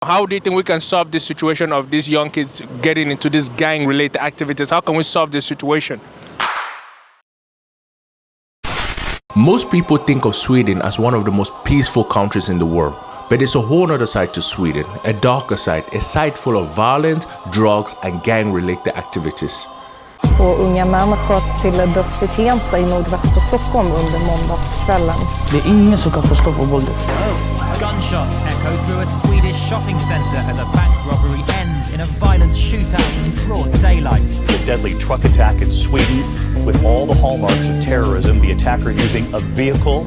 How do you think we can solve this situation of these young kids getting into these gang-related activities? How can we solve this situation? Most people think of Sweden as one of the most peaceful countries in the world. But there's a whole other side to Sweden, a darker side, a side full of violence, drugs and gang-related activities. 2 unga män sköts till döds i Tensta i nordvästra Stockholm under måndagskvällen. Det är ingen som kan få stopp på våldet. Gunshots echo through a Swedish shopping centre as a bank robbery ends in a violent shootout in broad daylight. The deadly truck attack in Sweden with all the hallmarks of terrorism, the attacker using a vehicle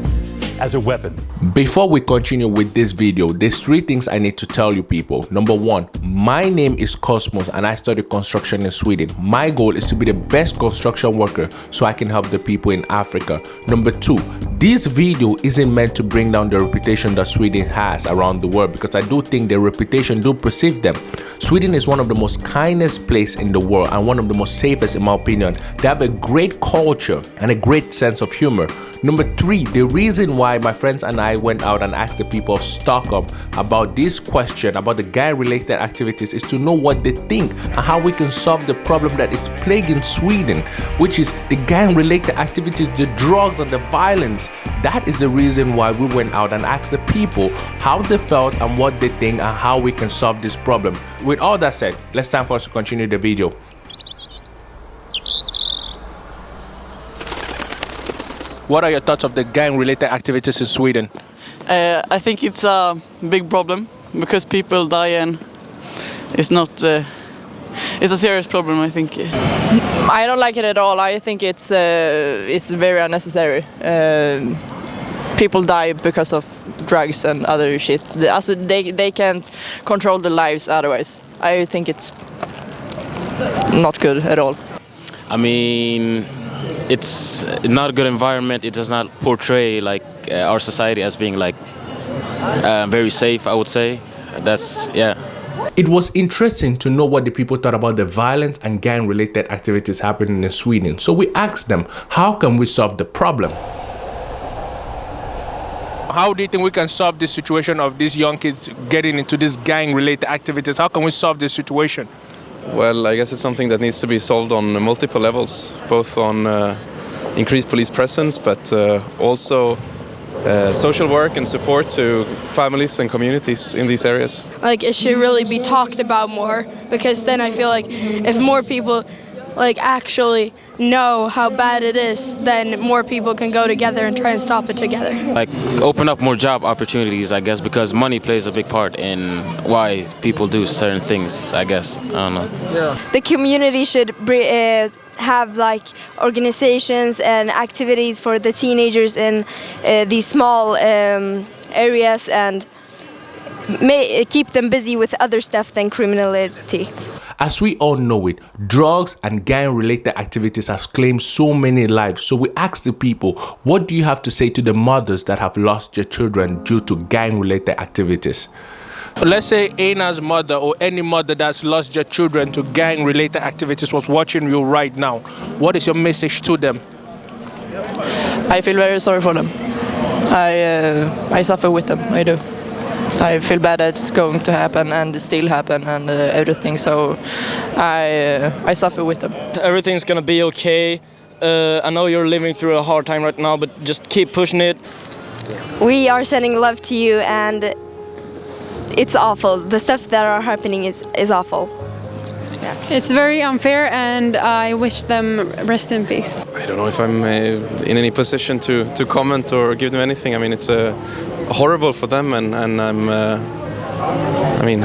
as a weapon. Before we continue with this video, there's 3 things I need to tell you people. Number 1, my name is Cosmos and I study construction in Sweden. My goal is to be the best construction worker so I can help the people in Africa. Number 2, this video isn't meant to bring down the reputation that Sweden has around the world, because I do think their reputation do perceive them. Sweden is one of the most kindest place in the world and one of the most safest in my opinion. They have a great culture and a great sense of humor. Number 3, the reason why my friends and I went out and asked the people of Stockholm about this question about the gang-related activities is to know what they think and how we can solve the problem that is plaguing Sweden, which is the gang-related activities, the drugs and the violence. That is the reason why we went out and asked the people how they felt and what they think and how we can solve this problem. With all that said, let's time for us to continue the video. What are your thoughts of the gang-related activities in Sweden? I think it's a big problem because people die and it's not. It's a serious problem, I think. I don't like it at all. I think it's very unnecessary. People die because of drugs and other shit. Also, they can't control their lives otherwise. I think it's not good at all. I mean, it's not a good environment. It does not portray like our society as being like very safe, I would say. Yeah. It was interesting to know what the people thought about the violence and gang-related activities happening in Sweden. So we asked them, how can we solve the problem? How do you think we can solve this situation of these young kids getting into these gang-related activities? How can we solve this situation? Well, I guess it's something that needs to be solved on multiple levels, both on increased police presence, but also social work and support to families and communities in these areas. Like, it should really be talked about more, because then I feel like if more people like actually know how bad it is, then more people can go together and try and stop it together. Like open up more job opportunities, I guess, because money plays a big part in why people do certain things, I guess. I don't know. Yeah. The community should have like organizations and activities for the teenagers in these small areas and keep them busy with other stuff than criminality. As we all know it, drugs and gang-related activities has claimed so many lives. So we asked the people, what do you have to say to the mothers that have lost their children due to gang-related activities? Let's say Anna's mother or any mother that's lost their children to gang-related activities was watching you right now. What is your message to them? I feel very sorry for them. I suffer with them, I do. I feel bad that it's going to happen and it still happen and everything, so I suffer with them. Everything's gonna be okay. I know you're living through a hard time right now, but just keep pushing it. We are sending love to you, and it's awful. The stuff that are happening is awful. Yeah. It's very unfair, and I wish them rest in peace. I don't know if I'm in any position to comment or give them anything. I mean, it's horrible for them, and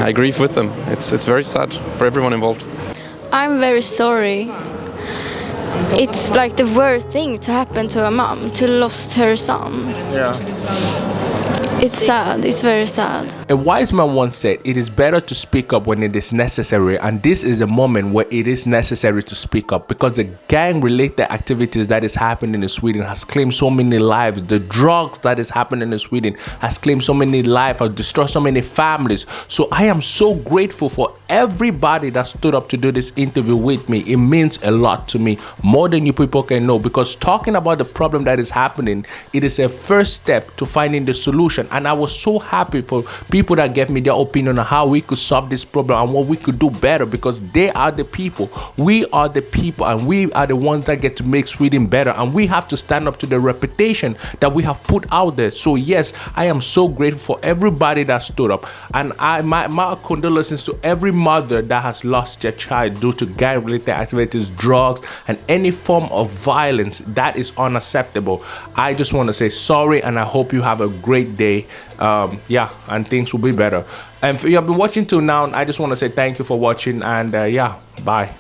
I grieve with them. It's very sad for everyone involved. I'm very sorry. It's like the worst thing to happen to a mom, to lose her son. Yeah. It's sad, it's very sad. A wise man once said, it is better to speak up when it is necessary, and this is the moment where it is necessary to speak up, because the gang-related activities that is happening in Sweden has claimed so many lives. The drugs that is happening in Sweden has claimed so many lives, has destroyed so many families. So I am so grateful for everybody that stood up to do this interview with me. It means a lot to me, more than you people can know, because talking about the problem that is happening, it is a first step to finding the solution. And I was so happy for people that gave me their opinion on how we could solve this problem and what we could do better, because they are the people. We are the people, and we are the ones that get to make Sweden better, and we have to stand up to the reputation that we have put out there. So yes, I am so grateful for everybody that stood up, and my condolences to every mother that has lost their child due to gang-related activities, drugs, and any form of violence. That is unacceptable. I just want to say sorry, and I hope you have a great day. Yeah, and things will be better. And if you have been watching till now, I just want to say thank you for watching, and yeah, bye.